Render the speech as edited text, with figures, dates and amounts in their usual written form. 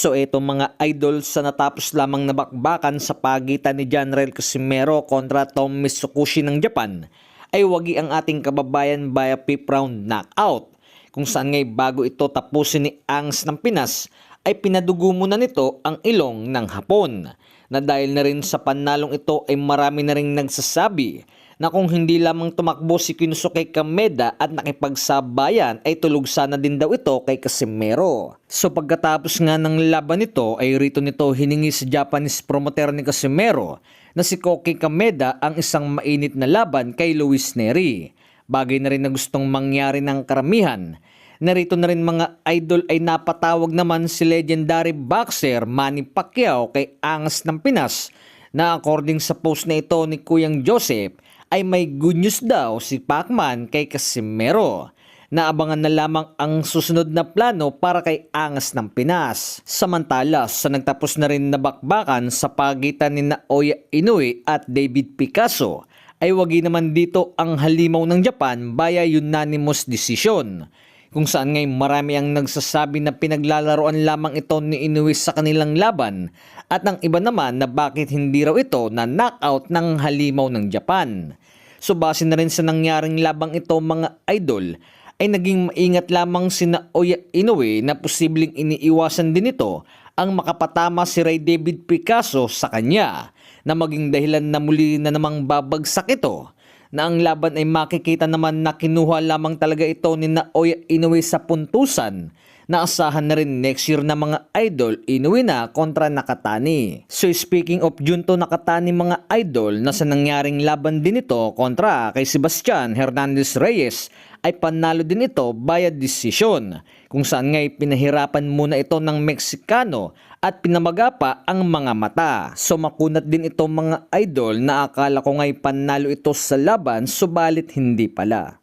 So ito mga idol, sa natapos lamang na bakbakan sa pagitan ni Janrail Casimero kontra Tom Mitsukushi ng Japan, ay wagi ang ating kababayan via 5th round knockout. Kung saan ngay bago ito tapusin ni Angs ng Pinas, ay pinadugo muna nito ang ilong ng Hapon. Na dahil na rin sa panalong ito ay marami na rin nagsasabi na kung hindi lamang tumakbo si Konosuke Kameda at nakipagsabayan ay tulog sana din daw ito kay Casimero. So pagkatapos nga ng laban nito ay rito nito hiningi sa Japanese promoter ni Casimero na si Koki Kameda ang isang mainit na laban kay Luis Nery. Bagay na rin na gustong mangyari ng karamihan. Narito na rin mga idol ay napatawag naman si legendary boxer Manny Pacquiao kay Angas ng Pinas na according sa post na ito ni Kuyang Joseph ay may good news daw si Pacman kay Casimero. Naabangan na lamang ang susunod na plano para kay Angas ng Pinas. Samantala, sa nagtapos na rin na bakbakan sa pagitan ni Naoya Inoue at David Picasso, ay wagi naman dito ang halimaw ng Japan via unanimous decision. Kung saan ngay marami ang nagsasabi na pinaglalaroan lamang ito ni Inoue sa kanilang laban at ang iba naman na bakit hindi raw ito na knockout ng halimaw ng Japan. So base na rin sa nangyaring labang ito mga idol, ay naging maingat lamang si Naoya Inoue na posibleng iniiwasan din ito ang makapatama si Ray David Picasso sa kanya na maging dahilan na muli na namang babagsak ito. Na ang laban ay makikita naman na kinuha lamang talaga ito ni Naoya Inoue sa puntusan na asahan na rin next year na mga idol Inoue na kontra Nakatani. So speaking of Junto Nakatani mga idol, na sa nangyaring laban din ito kontra kay Sebastian Hernandez Reyes ay panalo din ito via decision, kung saan nga'y pinahirapan muna ito ng Meksikano at pinamaga pa ang mga mata. So makunat din ito mga idol na akala ko nga'y panalo ito sa laban, subalit hindi pala.